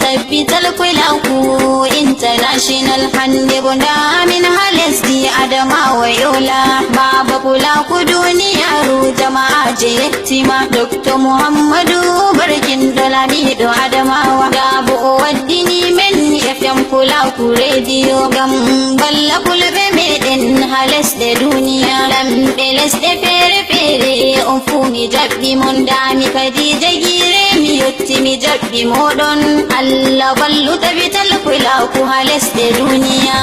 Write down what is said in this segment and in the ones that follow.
capital kulaku international hande bunda min halasti adamawa yola baba kulaku duniya ru jama'a je yettima dr muhammadu barkin dolamido adamawa gabu waddini men fm kulaku radio gam balla kulbe meden halasde duniya lambe lesde fere fere on fu mi jabbi mon dami kadija gire mi yotti mi jabbi modon Allah ballu tabital kulaku halasde duniya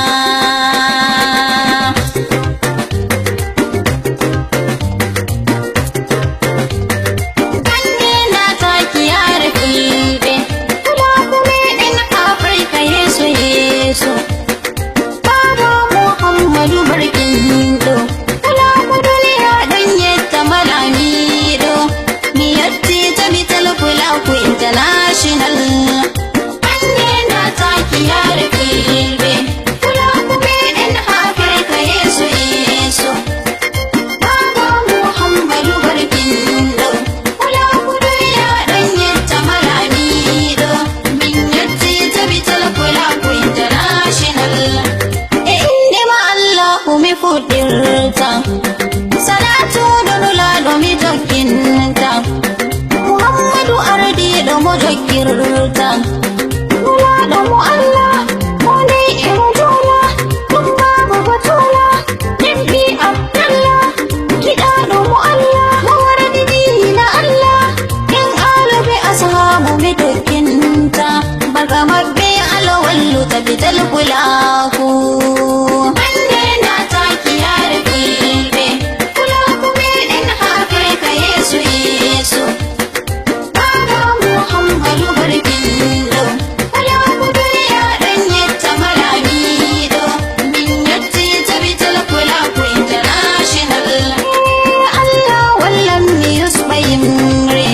international ande na taki yar filbe kula kuma in Afirka yesu yesu baba muhammadu barkin do kula kudu ya dan yatta malami do min yatti tabital kula ku international inde ma Allah mi fudirta salatu dunula do mi tokkinta Muhammadu ardi da mu jakirta Mula da mu Allah mu ne imu jula Kun babu batula Nimbi Abdallah Kiɗa da mu Allah Mawardi dina Allah In alabi ashabu mi dokinta Baka mabbe alawallu tabital kulaku Ande na taki yar filbe Kulaku medin Afirka yesu yesu Muhammadu barkin do kula kudu ya dan yatta malami do min yatti tabital kula ku international Allah wallan mi yusbayim re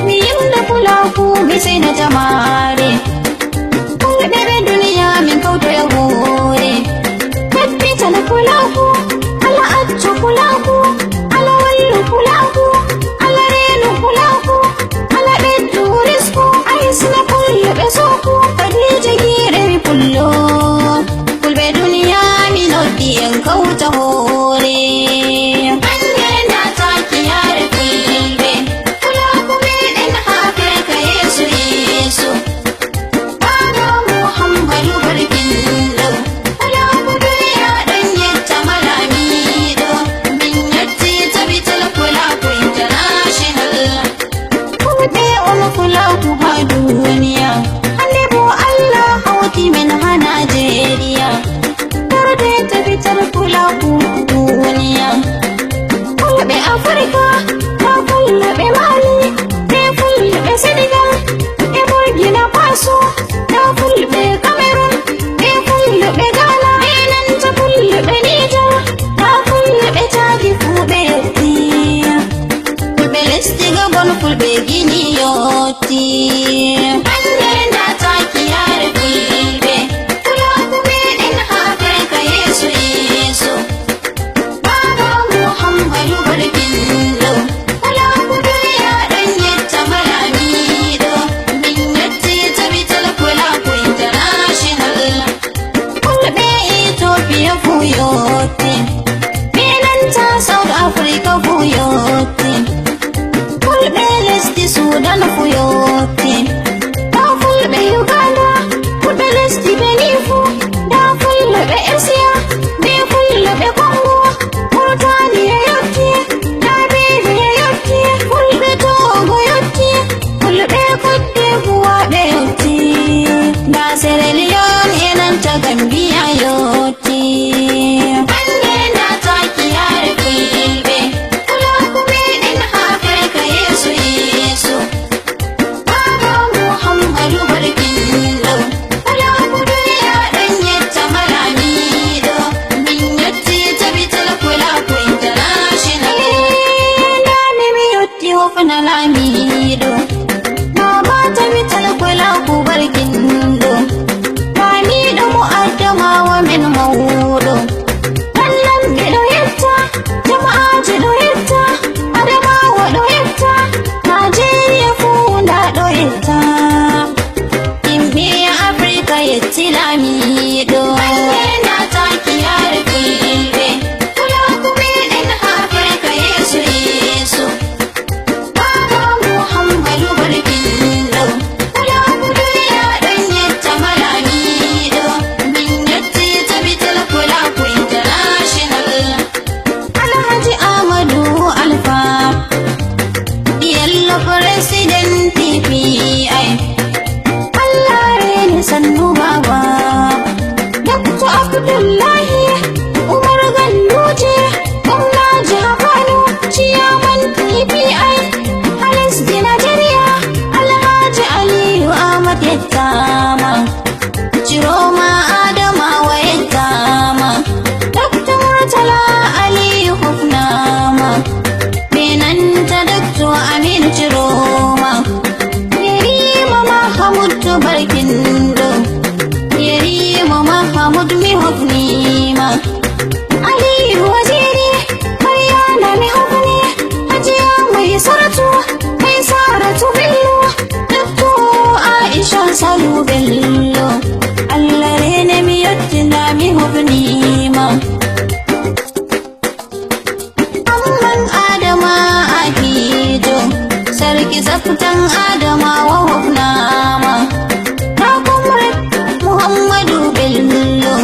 mi yanda kula ku mi sai na jamare kun bebe duniya min kauto ya gore tabital kula ku ala accu kula ku ala wallu kula ku ala renu kula ku ala beddu risku aisna kullu besoku kadija gire mi pullo kulbe duniya mi noddi en kauta hore ande na taki yar filbe kula kuma den Afirka yesu yesu baba muhammadu barkin do kula kudu ya dan yatta malami do min yatti tabital kula ku international kulbe on kula ku ha duniya annabu Allah hauti min ha Najeriya tarde tabital kula ku duniya kulbe Afirka ta kulbe Mali ta kulbe Senegal ta Burkina Faso ta kulbe Cameroon ta kulbe Ghana nan ta kulbe Niger ta kulbe Chad kulbe Ethiopia kulbe lesti Gabon kulbe Guinea yoti ande na taki yar filbe kula kuma din Afirka yesu yesu baba muhammadu barkin do kula kudu ya dan yatta malami do min yatti tabital kula ku international kulbe Ethiopia fuyoti benanta South Africa fuyoti kulbe lesti Sudan fuyoti da fulbe Uganda kulbe lesti Benifu da fulbe Asia be fulbe Congo Mauritania yotti da Benin yotti fulbe Togo yotti fulbe Cote d'Ivoire yotti da Sierra Leone enanta Gambia yotti ande na taki yar filbe kula kuma din Afirka yesu yesu baba muhammadu barkin do kula kudu ya dan yatta malami PPI. Allah rene sannu baba. Dr. Abdullahi Umar Ganduje, gwamna jihar Kano, ciyaman PPI. Halis di Najeriya, Alhaji Aliyu Ahmad Yattama. Ciroma Adamawa Yattama. Dr. Murtala Aliyu Hufnama. Benanta Dr. Aminu Ciroma. Yerima Mahamud Barkindo. Yerima Mahamud Mihufnima. Aliyu Waziri Maryana Mihufni. Hajiya Mai Saratu Mai Saratu Bello. Dr. Aisha Salu Bello. Allah rene miyattina Mihufnima. Amman Adama Akijo, sarki tsaftan Adamawa Hufnama. Na Comrade Muhammadu Bello,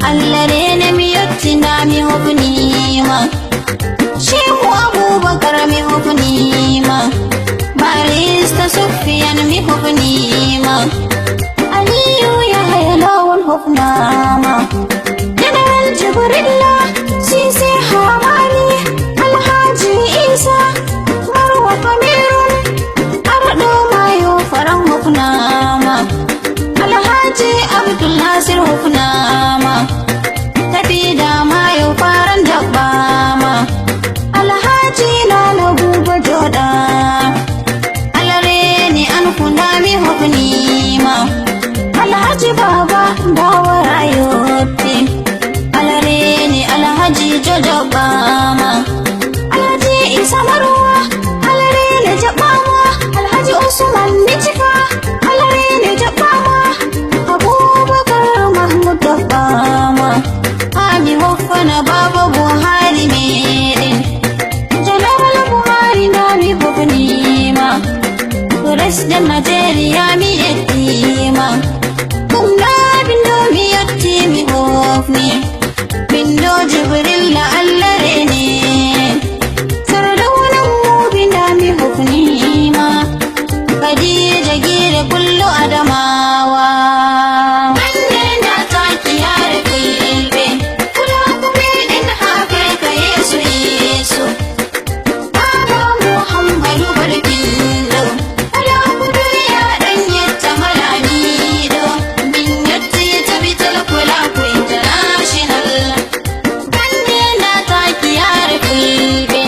Allah rene miyattina Mihufnima. Shehu Abubakar Mihufnima. Barista Sufyan Mihufnima. Aliyu Yahya Lawal Hufnama. General Jibrilla Sisi Hamani. Alhaji Isa Marwa Kamerun. Ardo Mayo Faran Hufnama. Alhaji Abdul Nasir Hufnama. Tafida Mayo Faran Jabbama. Alhaji Lalo Buba Joda. Alareni Anfunami Hufnima. Alhaji Baba Dawar Ayoti. Alareni Alhaji Jojo Bama. Alhaji Isa Marwa. Alareni Jabama. Alhaji Usman Michika. Alareni Jabama. Abubakar Mahmud Bama. Ami Wafana Baba Buhari Medin. Jalal Buhari Nami Hufnima. President Nigeria mi Yatima. Kumna bindo mi Yatimi Hufni. Bindo Jibril Allah rene. Sardaunan mu binda mi Hufnima. Khadija Gire kullu Adamawa. Wanne na taki har kulbe. Kula kuma din Afirka Yesu Yesu. Baba Muhammadu Barkindo. Ala duniya dan yatta malamido. Min yatti tabi talkula ku international. Wanne na taki har kulbe.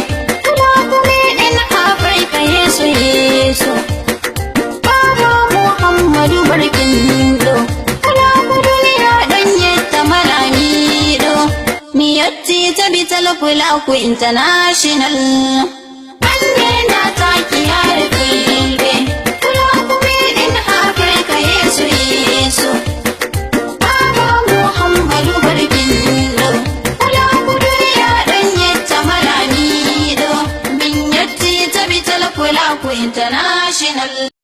Kula kuma din Afirka Yesu Yesu. Baba Muhammadu Barkindo. Ala duniya dan yatta malamido. Min yatti tabi talkula ku international. Wanne na taki har kulbe.